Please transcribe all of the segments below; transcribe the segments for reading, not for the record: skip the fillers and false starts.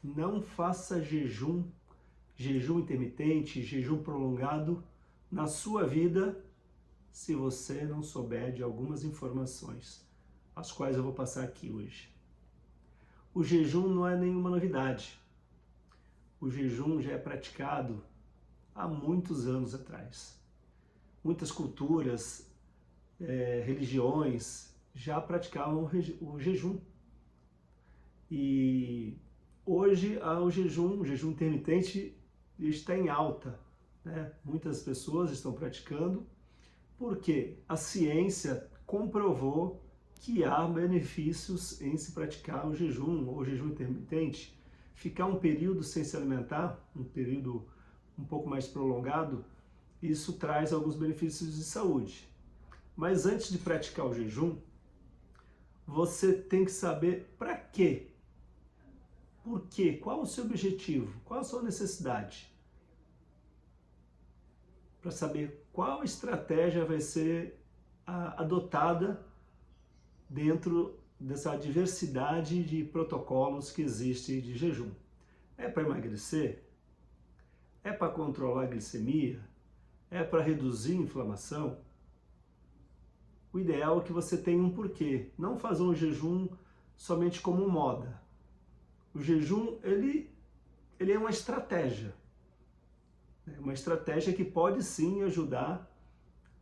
não faça jejum intermitente, jejum prolongado na sua vida se você não souber de algumas informações, as quais eu vou passar aqui hoje. O jejum não é nenhuma novidade. O jejum já é praticado há muitos anos atrás. Muitas culturas, religiões já praticavam o jejum. E hoje o jejum intermitente está em alta, né? Muitas pessoas estão praticando porque a ciência comprovou que há benefícios em se praticar o jejum ou jejum intermitente. Ficar um período sem se alimentar, um período um pouco mais prolongado, isso traz alguns benefícios de saúde. Mas antes de praticar o jejum, você tem que saber para quê. Por quê? Qual o seu objetivo? Qual a sua necessidade? Para saber qual estratégia vai ser adotada dentro dessa diversidade de protocolos que existe de jejum. É para emagrecer? É para controlar a glicemia? É para reduzir a inflamação? O ideal é que você tenha um porquê. Não fazer um jejum somente como moda. O jejum, ele é uma estratégia. É uma estratégia que pode sim ajudar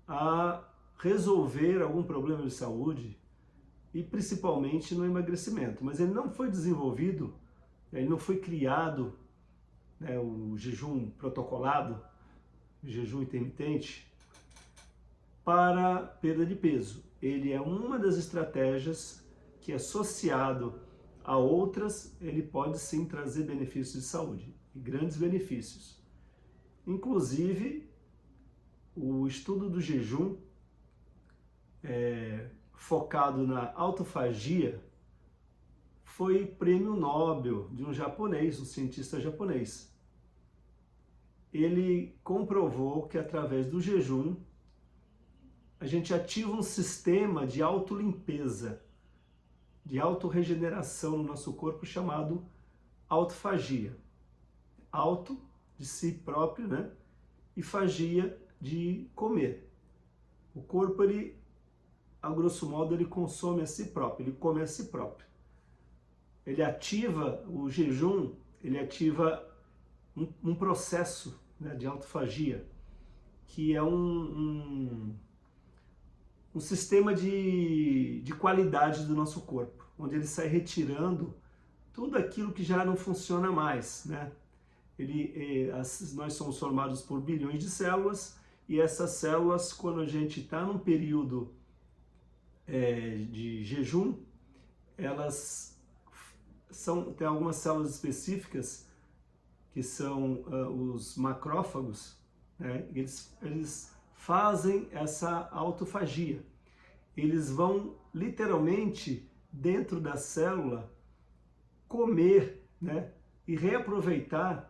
a resolver algum problema de saúde e principalmente no emagrecimento. Mas ele não foi desenvolvido, ele não foi criado, né, o jejum protocolado, o jejum intermitente, para perda de peso. Ele é uma das estratégias que, associado a outras, ele pode sim trazer benefícios de saúde, e grandes benefícios. Inclusive, o estudo do jejum focado na autofagia foi prêmio Nobel de um japonês, um cientista japonês. Ele comprovou que através do jejum a gente ativa um sistema de autolimpeza, de autorregeneração no nosso corpo chamado autofagia. Auto de si próprio, né? E fagia de comer. O corpo, ele, a grosso modo, ele consome a si próprio, ele come a si próprio. Ele ativa, o jejum, ele ativa um processo, né, de autofagia, que é um sistema de qualidade do nosso corpo, onde ele sai retirando tudo aquilo que já não funciona mais, né? Nós somos formados por bilhões de células, e essas células, quando a gente está num período de jejum, elas tem algumas células específicas que são os macrófagos, né? Eles fazem essa autofagia. Eles vão literalmente dentro da célula comer, né? E reaproveitar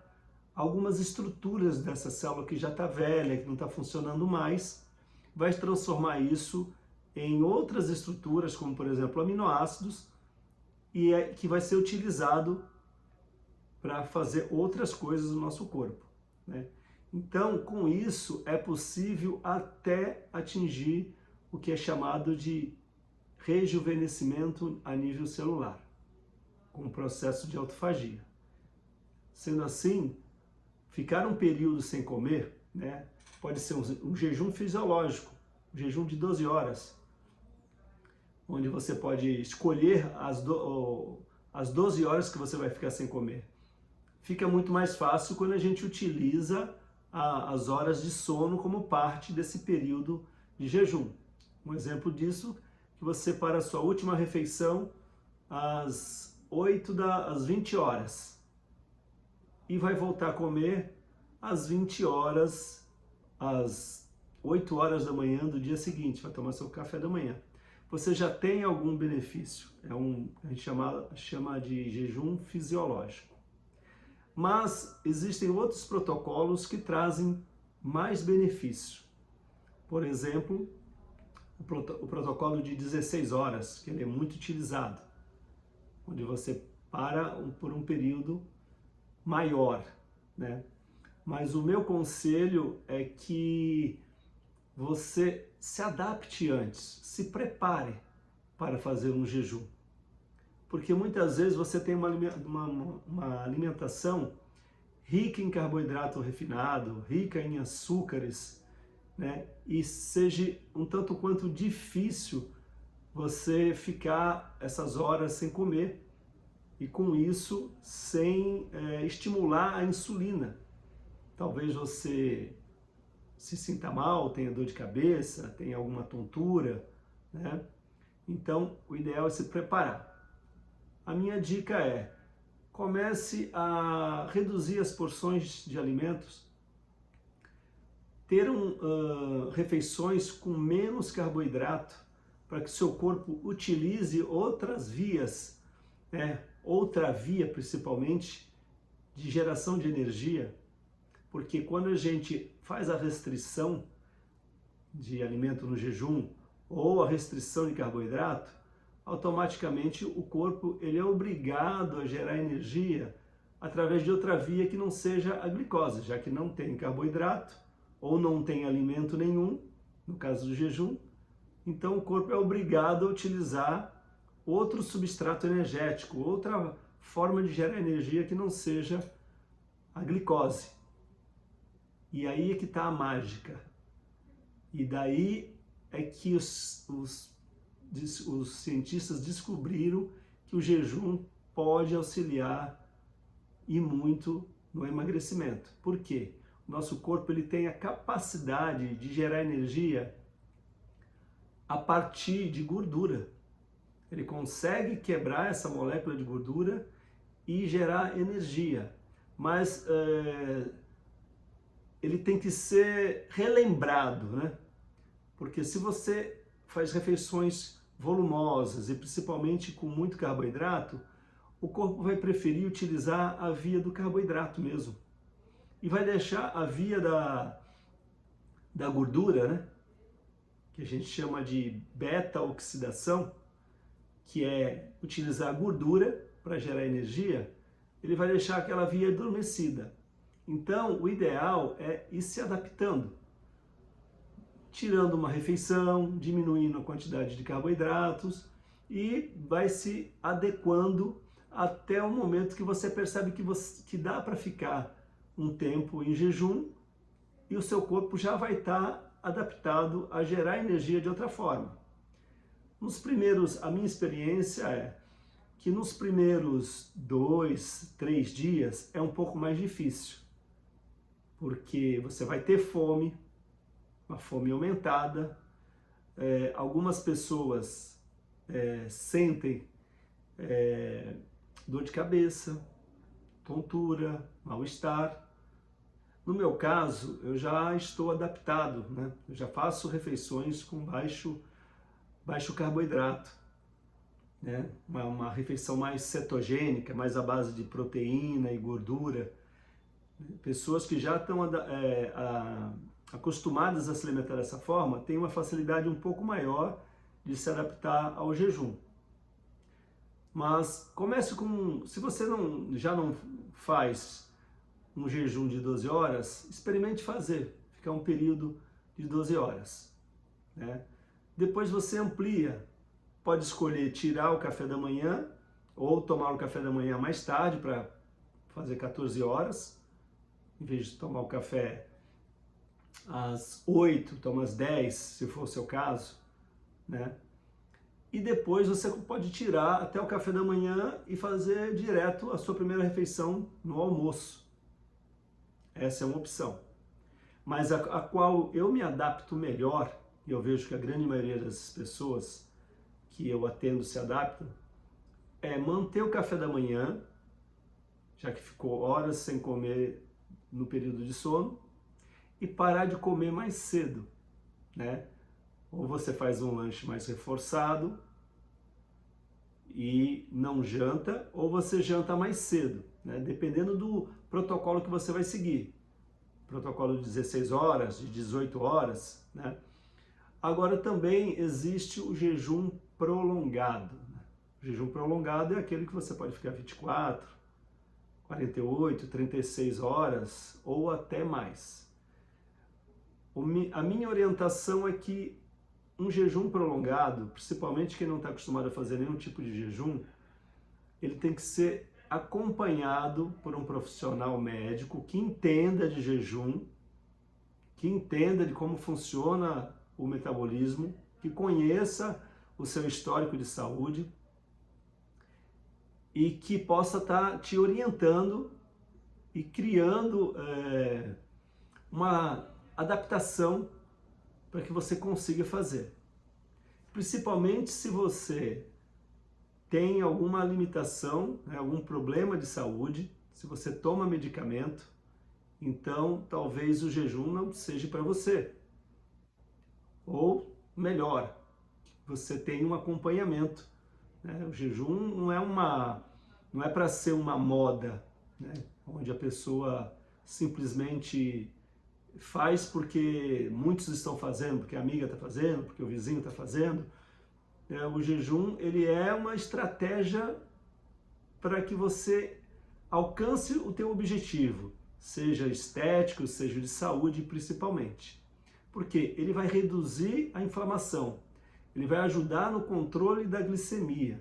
algumas estruturas dessa célula que já está velha, que não está funcionando mais, vai transformar isso em outras estruturas, como por exemplo aminoácidos, e que vai ser utilizado para fazer outras coisas no nosso corpo, né? Então, com isso, é possível até atingir o que é chamado de rejuvenescimento a nível celular, com o processo de autofagia. Sendo assim, ficar um período sem comer, né, pode ser um jejum fisiológico, um jejum de 12 horas, onde você pode escolher as 12 horas que você vai ficar sem comer. Fica muito mais fácil quando a gente utiliza as horas de sono como parte desse período de jejum. Um exemplo disso, que você para a sua última refeição às 20 horas e vai voltar a comer às 20 horas, às 8 horas da manhã do dia seguinte, vai tomar seu café da manhã. Você já tem algum benefício, a gente chama de jejum fisiológico. Mas existem outros protocolos que trazem mais benefício. Por exemplo, o protocolo de 16 horas, que ele é muito utilizado, onde você para por um período maior, né? Mas o meu conselho é que você se adapte antes, se prepare para fazer um jejum. Porque muitas vezes você tem uma alimentação rica em carboidrato refinado, rica em açúcares, né? E seja um tanto quanto difícil você ficar essas horas sem comer e com isso sem estimular a insulina. Talvez você se sinta mal, tenha dor de cabeça, tenha alguma tontura, né? Então, o ideal é se preparar. A minha dica é: comece a reduzir as porções de alimentos, ter refeições com menos carboidrato, para que seu corpo utilize outras vias, né? Outra via principalmente de geração de energia, porque quando a gente faz a restrição de alimento no jejum ou a restrição de carboidrato, automaticamente o corpo ele é obrigado a gerar energia através de outra via que não seja a glicose, já que não tem carboidrato ou não tem alimento nenhum, no caso do jejum, então o corpo é obrigado a utilizar outro substrato energético, outra forma de gerar energia que não seja a glicose. E aí é que está a mágica. E daí é que os cientistas descobriram que o jejum pode auxiliar e muito no emagrecimento. Por quê? O nosso corpo ele tem a capacidade de gerar energia a partir de gordura. Ele consegue quebrar essa molécula de gordura e gerar energia. Mas ele tem que ser relembrado, né? Porque se você faz refeições volumosas e principalmente com muito carboidrato, o corpo vai preferir utilizar a via do carboidrato mesmo. E vai deixar a via da gordura, né? Que a gente chama de beta-oxidação, que é utilizar a gordura para gerar energia, ele vai deixar aquela via adormecida. Então, o ideal é ir se adaptando, tirando uma refeição, diminuindo a quantidade de carboidratos e vai se adequando até o momento que você percebe que dá para ficar um tempo em jejum e o seu corpo já vai estar adaptado a gerar energia de outra forma. A minha experiência é que nos primeiros 2, 3 dias é um pouco mais difícil, porque você vai ter fome, uma fome aumentada, algumas pessoas sentem dor de cabeça, tontura, mal-estar. No meu caso, eu já estou adaptado, né? Eu já faço refeições com baixo carboidrato, né? Uma refeição mais cetogênica, mais à base de proteína e gordura. Pessoas que já estão acostumadas a se alimentar dessa forma têm uma facilidade um pouco maior de se adaptar ao jejum. Mas comece se você já não faz um jejum de 12 horas, experimente ficar um período de 12 horas, né? Depois você amplia, pode escolher tirar o café da manhã ou tomar o café da manhã mais tarde para fazer 14 horas, em vez de tomar o café às 8, toma às 10, se for o seu caso, né? E depois você pode tirar até o café da manhã e fazer direto a sua primeira refeição no almoço. Essa é uma opção. Mas a qual eu me adapto melhor, e eu vejo que a grande maioria das pessoas que eu atendo se adaptam, é manter o café da manhã, já que ficou horas sem comer no período de sono, e parar de comer mais cedo, né? Ou você faz um lanche mais reforçado e não janta, ou você janta mais cedo, né? Dependendo do protocolo que você vai seguir. Protocolo de 16 horas, de 18 horas, né? Agora também existe o jejum prolongado, né? O jejum prolongado é aquele que você pode ficar 24, 48, 36 horas ou até mais. A minha orientação é que um jejum prolongado, principalmente quem não está acostumado a fazer nenhum tipo de jejum, ele tem que ser acompanhado por um profissional médico que entenda de jejum, que entenda de como funciona o metabolismo, que conheça o seu histórico de saúde e que possa estar te orientando e criando uma adaptação para que você consiga fazer. Principalmente se você tem alguma limitação, né, algum problema de saúde, se você toma medicamento, então talvez o jejum não seja para você. Ou melhor, você tem um acompanhamento, né? O jejum não é para ser uma moda, né? Onde a pessoa simplesmente faz porque muitos estão fazendo, porque a amiga está fazendo, porque o vizinho está fazendo. O jejum, ele é uma estratégia para que você alcance o teu objetivo, seja estético, seja de saúde principalmente. Porque ele vai reduzir a inflamação, ele vai ajudar no controle da glicemia,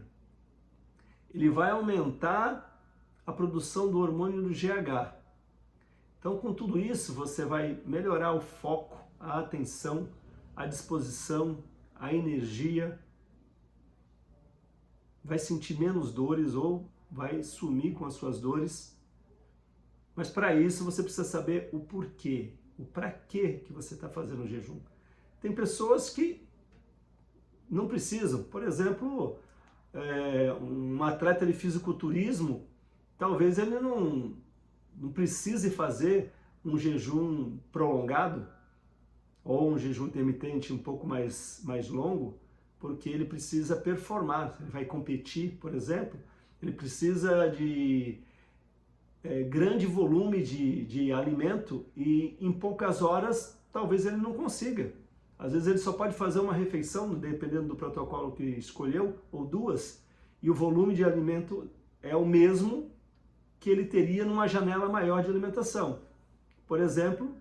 ele vai aumentar a produção do hormônio do GH. Então, com tudo isso, você vai melhorar o foco, a atenção, a disposição, a energia, vai sentir menos dores ou vai sumir com as suas dores. Mas para isso você precisa saber o porquê, o para quê que você está fazendo o jejum. Tem pessoas que não precisam, por exemplo, um atleta de fisiculturismo, talvez ele não precise fazer um jejum prolongado ou um jejum intermitente um pouco mais longo, porque ele precisa performar. Ele vai competir, por exemplo, ele precisa de grande volume de alimento e em poucas horas talvez ele não consiga. Às vezes ele só pode fazer uma refeição, dependendo do protocolo que escolheu, ou duas, e o volume de alimento é o mesmo que ele teria numa janela maior de alimentação. Por exemplo,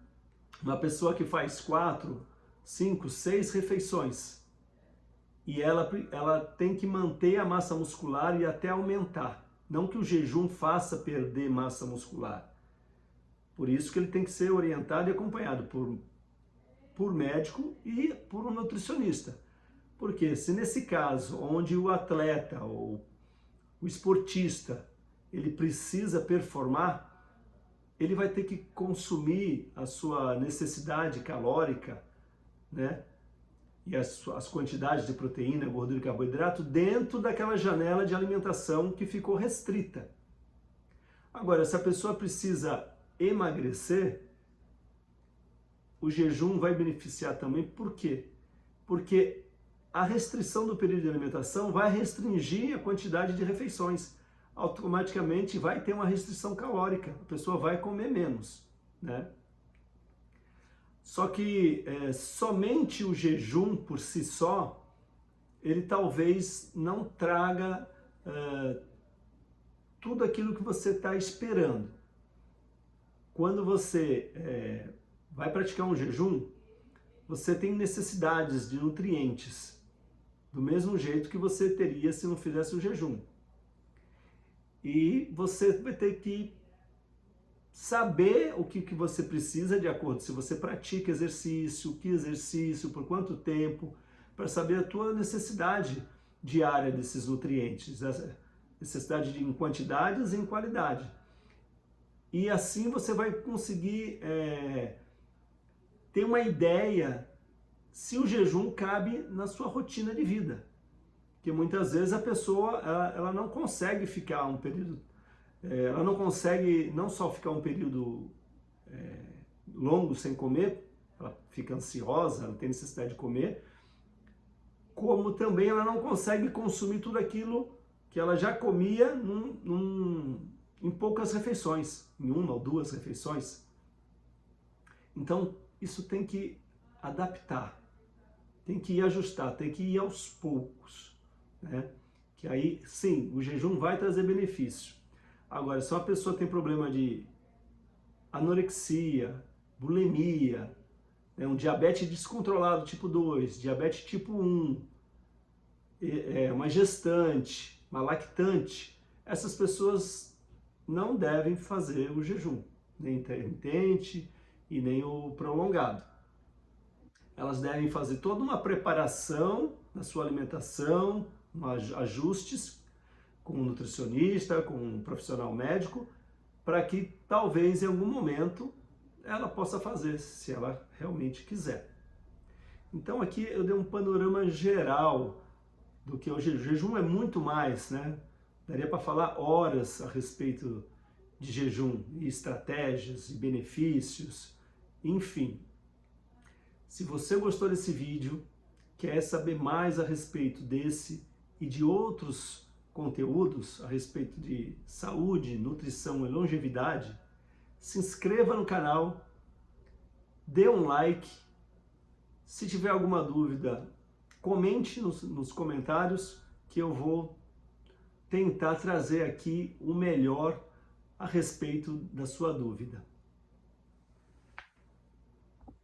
uma pessoa que faz 4, 5, 6 refeições e ela tem que manter a massa muscular e até aumentar. Não que o jejum faça perder massa muscular. Por isso que ele tem que ser orientado e acompanhado por médico e por um nutricionista. Porque se nesse caso, onde o atleta ou o esportista, ele precisa performar, ele vai ter que consumir a sua necessidade calórica, né? E as quantidades de proteína, gordura e carboidrato dentro daquela janela de alimentação que ficou restrita. Agora, se a pessoa precisa emagrecer, o jejum vai beneficiar também. Por quê? Porque a restrição do período de alimentação vai restringir a quantidade de refeições. Automaticamente vai ter uma restrição calórica, a pessoa vai comer menos, né? Só que somente o jejum por si só, ele talvez não traga tudo aquilo que você está esperando. Quando você vai praticar um jejum, você tem necessidades de nutrientes, do mesmo jeito que você teria se não fizesse o jejum. E você vai ter que saber o que você precisa de acordo, se você pratica exercício, que exercício, por quanto tempo, para saber a tua necessidade diária desses nutrientes, necessidade em quantidades e em qualidade. E assim você vai conseguir ter uma ideia se o jejum cabe na sua rotina de vida. Porque muitas vezes a pessoa ela não consegue ficar um período, ela não consegue não só ficar um período longo sem comer, ela fica ansiosa, ela tem necessidade de comer, como também ela não consegue consumir tudo aquilo que ela já comia em poucas refeições, em 1 ou 2 refeições. Então, isso tem que adaptar, tem que ir ajustar, tem que ir aos poucos, né? Que aí, sim, o jejum vai trazer benefício. Agora, se uma pessoa tem problema de anorexia, bulimia, né, um diabetes descontrolado tipo 2, diabetes tipo 1, uma gestante, uma lactante, essas pessoas não devem fazer o jejum, nem intermitente e nem o prolongado. Elas devem fazer toda uma preparação na sua alimentação, ajustes com um nutricionista, com um profissional médico, para que talvez em algum momento ela possa fazer, se ela realmente quiser. Então aqui eu dei um panorama geral do que hoje o jejum é muito mais, né? Daria para falar horas a respeito de jejum e estratégias e benefícios, enfim. Se você gostou desse vídeo, quer saber mais a respeito desse e de outros conteúdos a respeito de saúde, nutrição e longevidade, se inscreva no canal, dê um like. Se tiver alguma dúvida, comente nos comentários que eu vou tentar trazer aqui o melhor a respeito da sua dúvida.